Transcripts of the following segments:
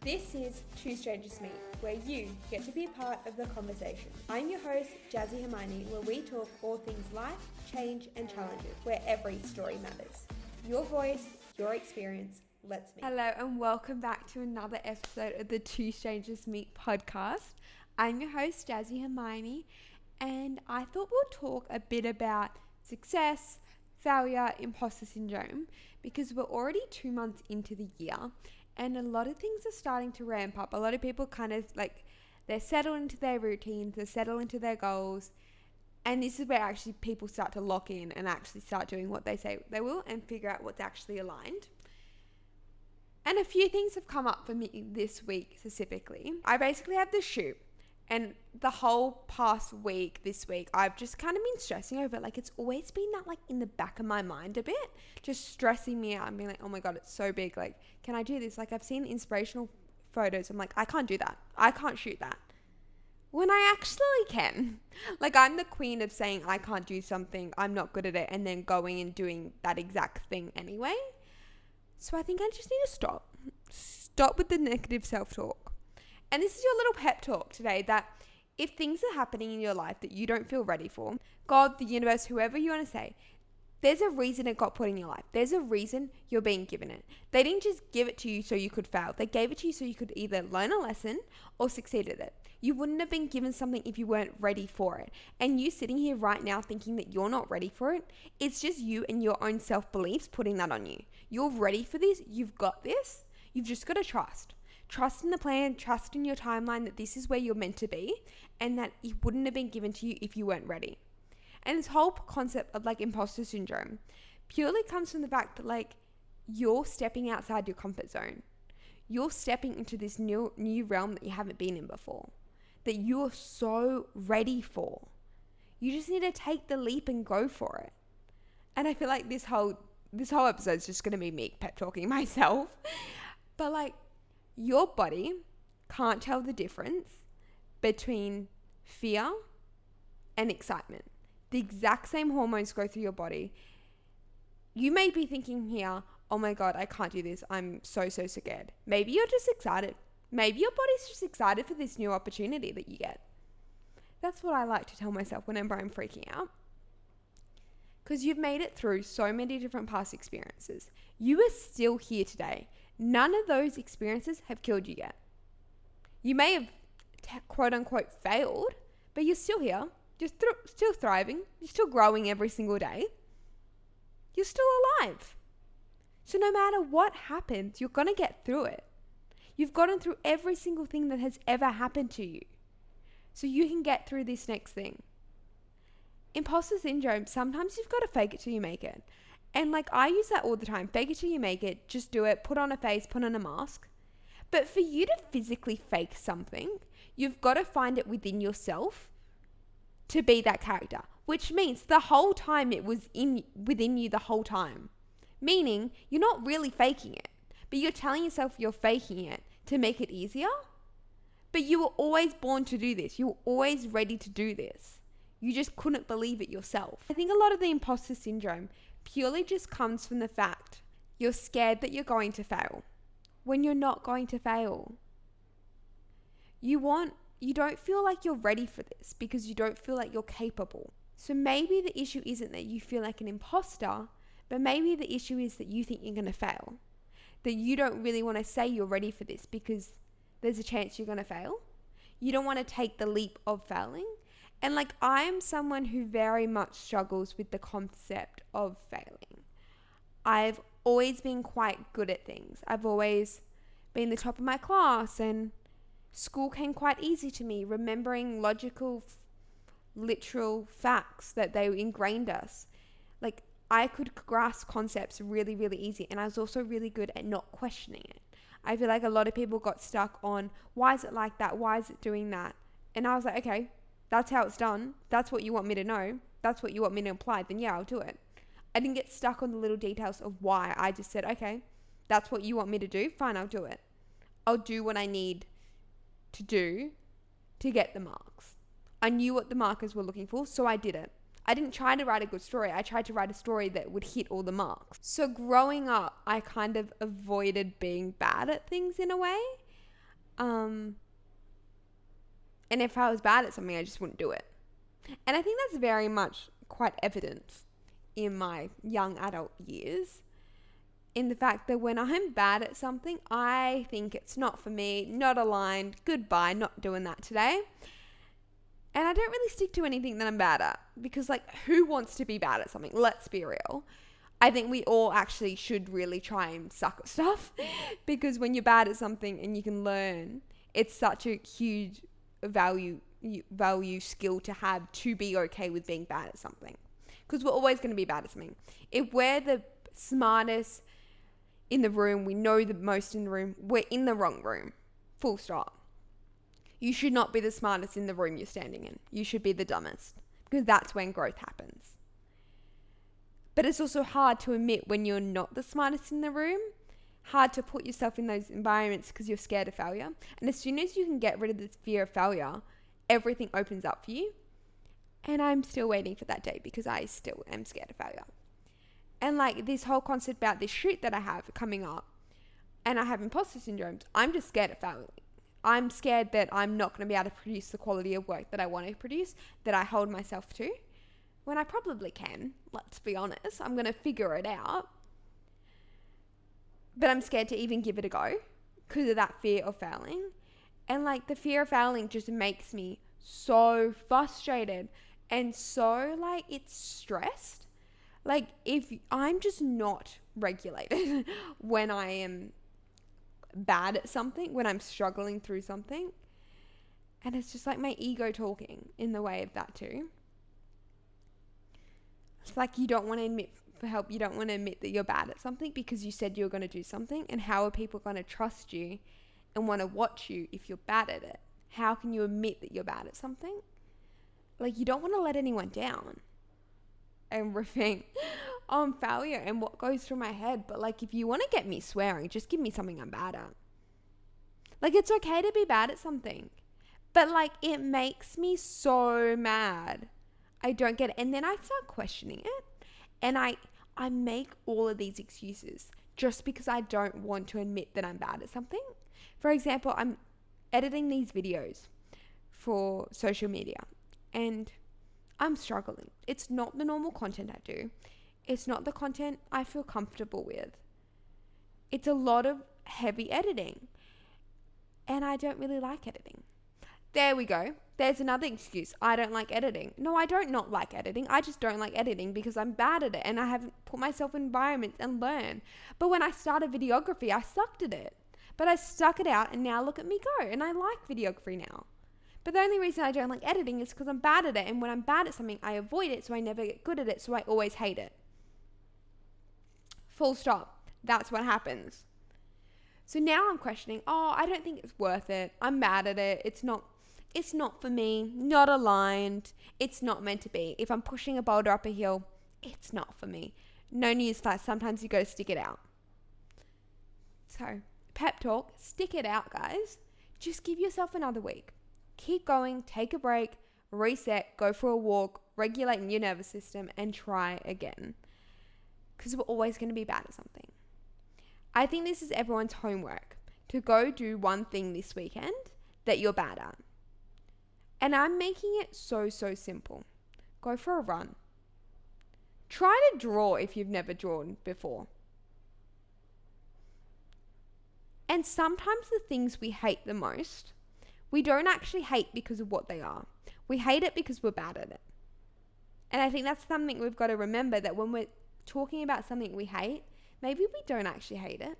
This is Two Strangers Meet, where you get to be a part of the conversation. I'm your host, Jazzy Hermione, where we talk all things life, change, and challenges, where every story matters. Your voice, your experience, let's meet. Hello, and welcome back to another episode of the Two Strangers Meet podcast. I'm your host, Jazzy Hermione, and I thought we'll talk a bit about success, failure, imposter syndrome, because we're already 2 months into the year. And a lot of things are starting to ramp up. A lot of people they're settled into their routines, they're settled into their goals. And this is where actually people start to lock in and actually start doing what they say they will and figure out what's actually aligned. And a few things have come up for me this week specifically. I basically have this shoot. And the whole past week, this week, I've just kind of been stressing over it. It's always been that in the back of my mind a bit, just stressing me out and being like, oh my God, it's so big. Can I do this? I've seen inspirational photos. I'm like, I can't do that. I can't shoot that. When I actually can. I'm the queen of saying I can't do something, I'm not good at it, and then going and doing that exact thing anyway. So I think I just need to stop. Stop with the negative self-talk. And this is your little pep talk today, that if things are happening in your life that you don't feel ready for, God, the universe, whoever you want to say, there's a reason it got put in your life. There's a reason you're being given it. They didn't just give it to you so you could fail. They gave it to you so you could either learn a lesson or succeed at it. You wouldn't have been given something if you weren't ready for it. And you sitting here right now thinking that you're not ready for it, it's just you and your own self-beliefs putting that on you. You're ready for this. You've got this. You've just got to trust. Trust in the plan, trust in your timeline that this is where you're meant to be and that it wouldn't have been given to you if you weren't ready. And this whole concept of imposter syndrome purely comes from the fact that you're stepping outside your comfort zone. You're stepping into this new realm that you haven't been in before, that you're so ready for. You just need to take the leap and go for it. And I feel like this whole episode is just going to be me pep talking myself. But your body can't tell the difference between fear and excitement. The exact same hormones go through your body. You may be thinking here, oh my God, I can't do this. I'm so scared. Maybe you're just excited. Maybe your body's just excited for this new opportunity that you get. That's what I like to tell myself whenever I'm freaking out. Because you've made it through so many different past experiences. You are still here today. None of those experiences have killed you yet. You may have quote unquote failed, but you're still here. You're still thriving. You're still growing every single day. You're still alive. So no matter what happens, you're going to get through it. You've gotten through every single thing that has ever happened to you. So you can get through this next thing. Imposter syndrome, sometimes you've got to fake it till you make it. And I use that all the time. Fake it till you make it. Just do it. Put on a face. Put on a mask. But for you to physically fake something, you've got to find it within yourself to be that character. Which means the whole time it was within you the whole time. Meaning you're not really faking it. But you're telling yourself you're faking it to make it easier. But you were always born to do this. You were always ready to do this. You just couldn't believe it yourself. I think a lot of the imposter syndrome purely just comes from the fact you're scared that you're going to fail when you're not going to fail. You don't feel like you're ready for this because you don't feel like you're capable. So maybe the issue isn't that you feel like an imposter, but maybe the issue is that you think you're going to fail. That you don't really want to say you're ready for this because there's a chance you're going to fail. You don't want to take the leap of failing. And I am someone who very much struggles with the concept of failing. I've always been quite good at things. I've always been the top of my class, and school came quite easy to me, remembering logical, literal facts that they ingrained us. I could grasp concepts really, really easy, and I was also really good at not questioning it. I feel like a lot of people got stuck on, why is it like that? Why is it doing that? And I was like, okay, that's how it's done. That's what you want me to know. That's what you want me to apply. Then yeah, I'll do it. I didn't get stuck on the little details of why. I just said, okay, that's what you want me to do. Fine, I'll do it. I'll do what I need to do to get the marks. I knew what the markers were looking for, so I did it. I didn't try to write a good story. I tried to write a story that would hit all the marks. So growing up, I kind of avoided being bad at things in a way. And if I was bad at something, I just wouldn't do it. And I think that's very much quite evident in my young adult years, in the fact that when I'm bad at something, I think it's not for me, not aligned, goodbye, not doing that today. And I don't really stick to anything that I'm bad at, because like, who wants to be bad at something? Let's be real. I think we all actually should really try and suck at stuff because when you're bad at something and you can learn, it's such a huge value skill to have, to be okay with being bad at something, because we're always going to be bad at something. If we're the smartest in the room, we know the most in the room, we're in the wrong room, full stop. You should not be the smartest in the room you're standing in. You should be the dumbest, because that's when growth happens. But it's also hard to admit when you're not the smartest in the room, hard to put yourself in those environments because you're scared of failure. And as soon as you can get rid of this fear of failure, everything opens up for you. And I'm still waiting for that day because I still am scared of failure. And like this whole concept about this shoot that I have coming up, and I have imposter syndrome, I'm just scared of failing. I'm scared that I'm not going to be able to produce the quality of work that I want to produce, that I hold myself to, when I probably can. Let's be honest. I'm going to figure it out. But I'm scared to even give it a go because of that fear of failing. And like the fear of failing just makes me so frustrated and so like it's stressed. Like if I'm just not regulated when I am bad at something, when I'm struggling through something, and it's just like my ego talking in the way of that too. It's like you don't want to admit for help. You don't want to admit that you're bad at something because you said you were going to do something. And how are people going to trust you and want to watch you if you're bad at it? How can you admit that you're bad at something? Like you don't want to let anyone down. And riffing on failure and what goes through my head. But like if you want to get me swearing, just give me something I'm bad at. Like it's okay to be bad at something. But like it makes me so mad. I don't get it. And then I start questioning it. And I make all of these excuses just because I don't want to admit that I'm bad at something. For example, I'm editing these videos for social media and I'm struggling. It's not the normal content I do. It's not the content I feel comfortable with. It's a lot of heavy editing. And I don't really like editing. There we go. There's another excuse. I don't like editing. No, I don't not like editing. I just don't like editing because I'm bad at it and I haven't put myself in environments and learn. But when I started videography, I sucked at it. But I stuck it out and now look at me go. And I like videography now. But the only reason I don't like editing is because I'm bad at it. And when I'm bad at something, I avoid it so I never get good at it. So I always hate it. Full stop. That's what happens. So now I'm questioning, I don't think it's worth it. I'm bad at it. It's not for me, not aligned. It's not meant to be. If I'm pushing a boulder up a hill, it's not for me. No news flash. Sometimes you got to stick it out. So, pep talk, stick it out, guys. Just give yourself another week. Keep going, take a break, reset, go for a walk, regulate your nervous system, and try again. Because we're always going to be bad at something. I think this is everyone's homework, to go do one thing this weekend that you're bad at. And I'm making it so simple. Go for a run. Try to draw if you've never drawn before. And sometimes the things we hate the most, we don't actually hate because of what they are. We hate it because we're bad at it. And I think that's something we've got to remember, that when we're talking about something we hate, maybe we don't actually hate it.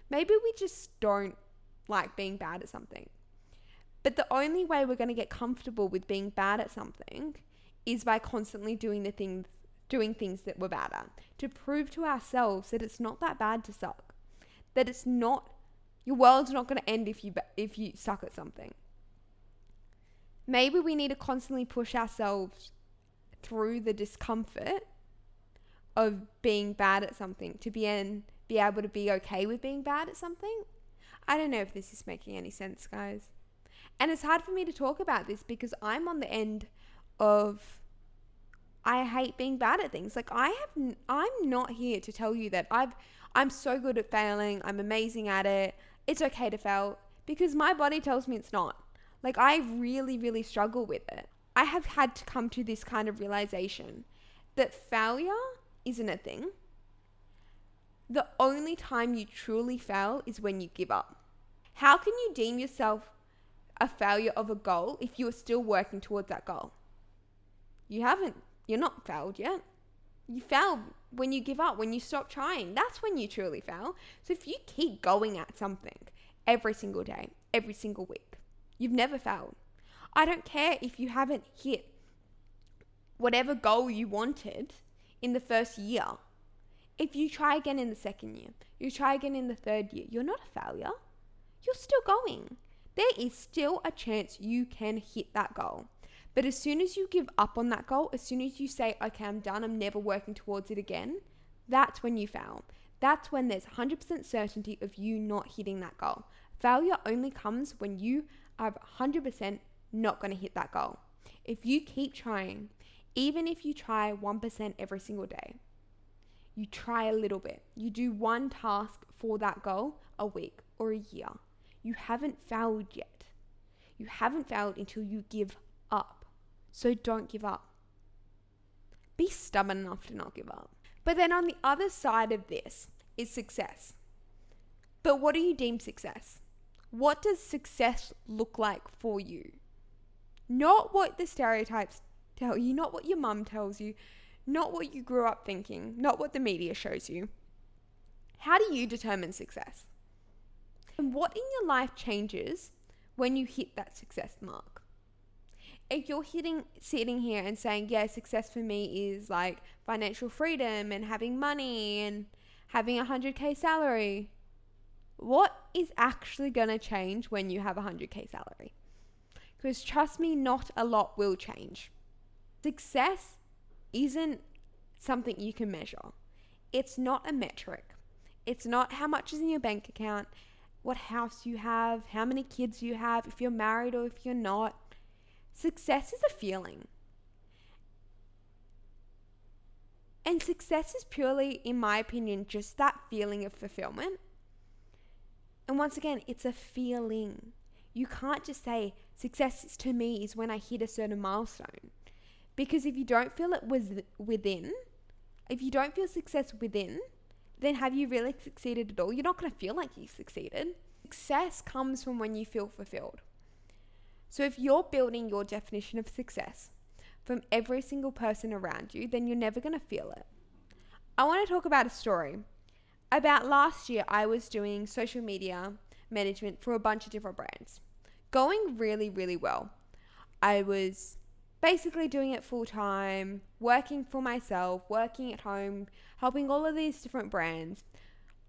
Maybe we just don't like being bad at something. But the only way we're going to get comfortable with being bad at something is by constantly doing things that we're bad at, to prove to ourselves that it's not that bad to suck. That it's not, your world's not going to end if you suck at something. Maybe we need to constantly push ourselves through the discomfort of being bad at something to be able to be okay with being bad at something. I don't know if this is making any sense, guys. And it's hard for me to talk about this because I'm on the end of, I hate being bad at things. Like I'm not here to tell you that I'm so good at failing. I'm amazing at it. It's okay to fail, because my body tells me it's not. Like, I really, really struggle with it. I have had to come to this kind of realization that failure isn't a thing. The only time you truly fail is when you give up. How can you deem yourself a failure of a goal if you are still working towards that goal? You're not failed yet. You fail when you give up, when you stop trying. That's when you truly fail. So if you keep going at something every single day, every single week, you've never failed. I don't care if you haven't hit whatever goal you wanted in the first year. If you try again in the second year, you try again in the third year, you're not a failure. You're still going. There is still a chance you can hit that goal. But as soon as you give up on that goal, as soon as you say, okay, I'm done, I'm never working towards it again, that's when you fail. That's when there's 100% certainty of you not hitting that goal. Failure only comes when you are 100% not going to hit that goal. If you keep trying, even if you try 1% every single day, you try a little bit, you do one task for that goal a week or a year, you haven't failed yet. You haven't failed until you give up. So don't give up. Be stubborn enough to not give up. But then on the other side of this is success. But what do you deem success? What does success look like for you? Not what the stereotypes tell you, not what your mum tells you, not what you grew up thinking, not what the media shows you. How do you determine success? And what in your life changes when you hit that success mark? If you're sitting here and saying, yeah, success for me is like financial freedom and having money and having a 100K salary, what is actually going to change when you have a 100K salary? Because trust me, not a lot will change. Success isn't something you can measure. It's not a metric. It's not how much is in your bank account, what house you have, how many kids you have, if you're married or if you're not. Success is a feeling. And success is purely, in my opinion, just that feeling of fulfillment. And once again, it's a feeling. You can't just say success to me is when I hit a certain milestone. Because if you don't feel it within, if you don't feel success within, then have you really succeeded at all? You're not going to feel like you succeeded. Success comes from when you feel fulfilled. So if you're building your definition of success from every single person around you, then you're never going to feel it. I want to talk about a story. About last year, I was doing social media management for a bunch of different brands. Going really, really well. I was basically doing it full time, working for myself, working at home, helping all of these different brands.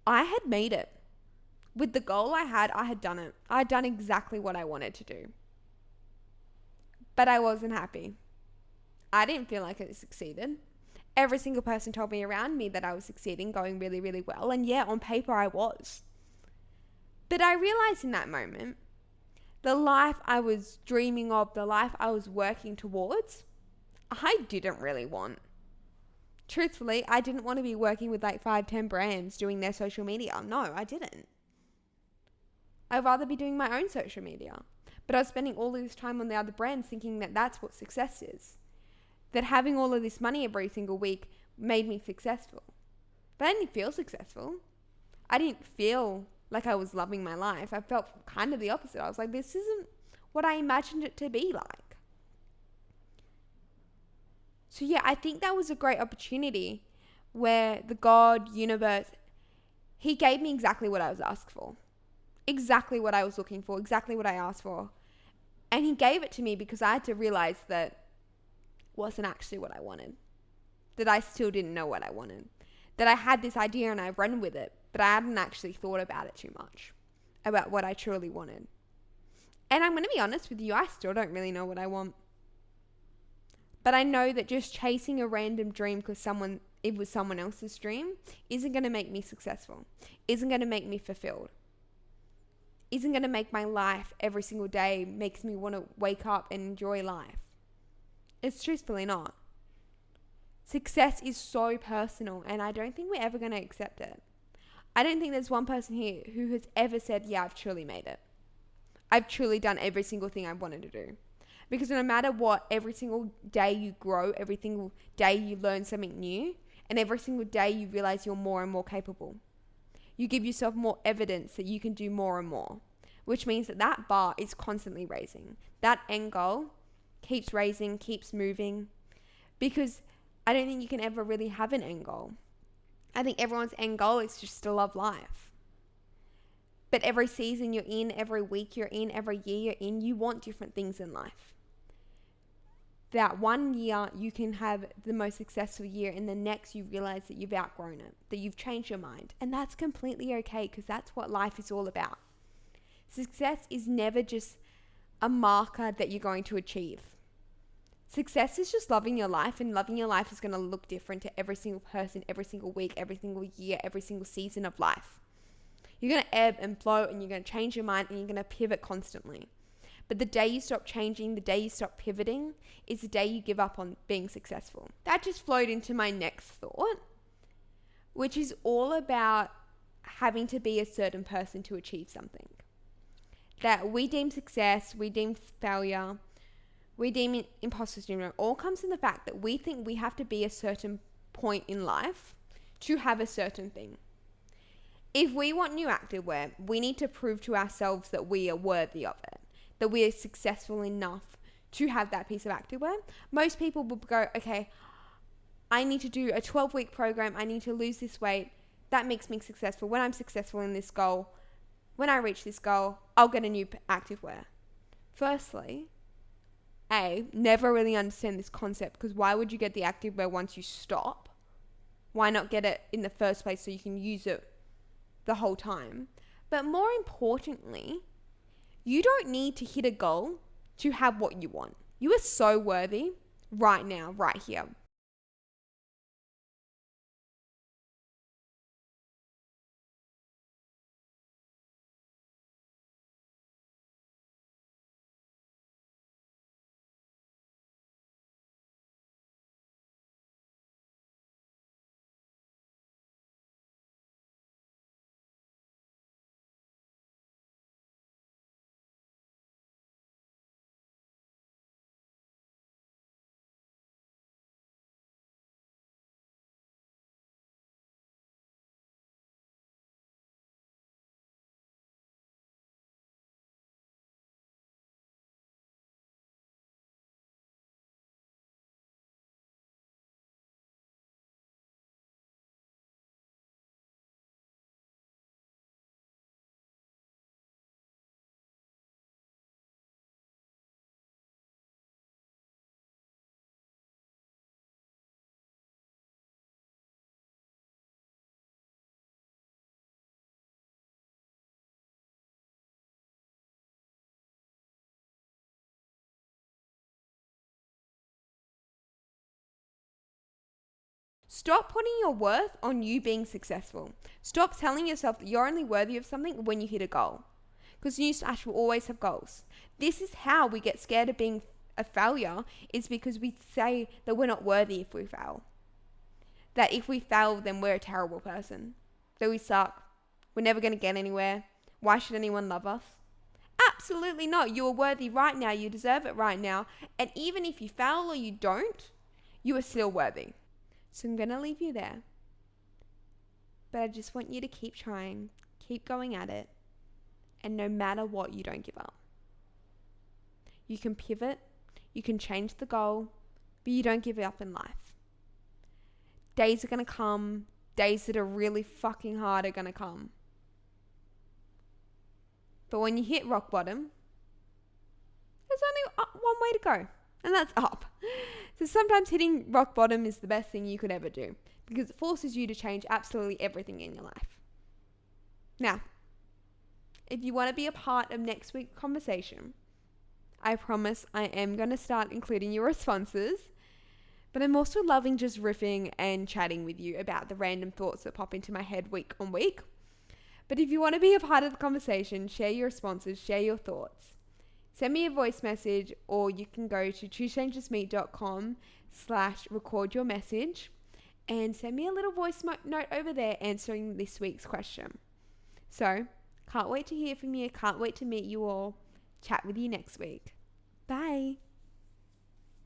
I had made it. With the goal I had done it. I had done exactly what I wanted to do. But I wasn't happy. I didn't feel like I succeeded. Every single person told me around me that I was succeeding, going really, really well. And yeah, on paper I was. But I realized in that moment, the life I was dreaming of, the life I was working towards, I didn't really want. Truthfully, I didn't want to be working with like 5-10 brands doing their social media. No, I didn't. I'd rather be doing my own social media. But I was spending all of this time on the other brands thinking that that's what success is. That having all of this money every single week made me successful. But I didn't feel successful. I didn't feel like I was loving my life. I felt kind of the opposite. I was like, this isn't what I imagined it to be like. So yeah, I think that was a great opportunity where the God, universe, he gave me exactly what I was asked for. Exactly what I was looking for, exactly what I asked for. And he gave it to me because I had to realize that wasn't actually what I wanted. That I still didn't know what I wanted. That I had this idea and I ran with it, but I hadn't actually thought about it too much, about what I truly wanted. And I'm going to be honest with you, I still don't really know what I want. But I know that just chasing a random dream because it was someone else's dream isn't going to make me successful, isn't going to make me fulfilled. Isn't going to make my life every single day makes me want to wake up and enjoy life. It's truthfully not. Success is so personal and I don't think we're ever going to accept it. I don't think there's one person here who has ever said, yeah, I've truly made it. I've truly done every single thing I wanted to do. Because no matter what, every single day you grow, every single day you learn something new, and every single day you realize you're more and more capable. You give yourself more evidence that you can do more and more, which means that that bar is constantly raising. That end goal keeps raising, keeps moving, because I don't think you can ever really have an end goal. I think everyone's end goal is just to love life. But every season you're in, every week you're in, every year you're in, you want different things in life. That one year you can have the most successful year, and the next you realize that you've outgrown it, that you've changed your mind. And that's completely okay, because that's what life is all about. Success is never just a marker that you're going to achieve. Success is just loving your life, and loving your life is going to look different to every single person, every single week, every single year, every single season of life. You're going to ebb and flow, and you're going to change your mind, and you're going to pivot constantly. But the day you stop changing, the day you stop pivoting, is the day you give up on being successful. That just flowed into my next thought, which is all about having to be a certain person to achieve something. That we deem success, we deem failure, we deem imposter syndrome, all comes from the fact that we think we have to be a certain point in life to have a certain thing. If we want new activewear, we need to prove to ourselves that we are worthy of it, that we are successful enough to have that piece of activewear. Most people will go, okay, I need to do a 12-week program. I need to lose this weight. That makes me successful. When I'm successful in this goal, when I reach this goal, I'll get a new activewear. Firstly, never really understand this concept, because why would you get the activewear once you stop? Why not get it in the first place so you can use it the whole time? But more importantly, you don't need to hit a goal to have what you want. You are so worthy right now, right here. Stop putting your worth on you being successful. Stop telling yourself that you're only worthy of something when you hit a goal. Because Newsflash will always have goals. This is how we get scared of being a failure, is because we say that we're not worthy if we fail. That if we fail, then we're a terrible person. That we suck. We're never going to get anywhere. Why should anyone love us? Absolutely not. You are worthy right now. You deserve it right now. And even if you fail or you don't, you are still worthy. So I'm going to leave you there. But I just want you to keep trying, keep going at it, and no matter what, you don't give up. You can pivot, you can change the goal, but you don't give up in life. Days are going to come, days that are really fucking hard are going to come. But when you hit rock bottom, there's only one way to go, and that's up. So sometimes hitting rock bottom is the best thing you could ever do, because it forces you to change absolutely everything in your life. Now, if you want to be a part of next week's conversation, I promise I am going to start including your responses, but I'm also loving just riffing and chatting with you about the random thoughts that pop into my head week on week. But if you want to be a part of the conversation, share your responses, share your thoughts. Send me a voice message, or you can go to twostrangersmeet.com/record your message and send me a little voice note over there answering this week's question. So, can't wait to hear from you. Can't wait to meet you all. Chat with you next week. Bye.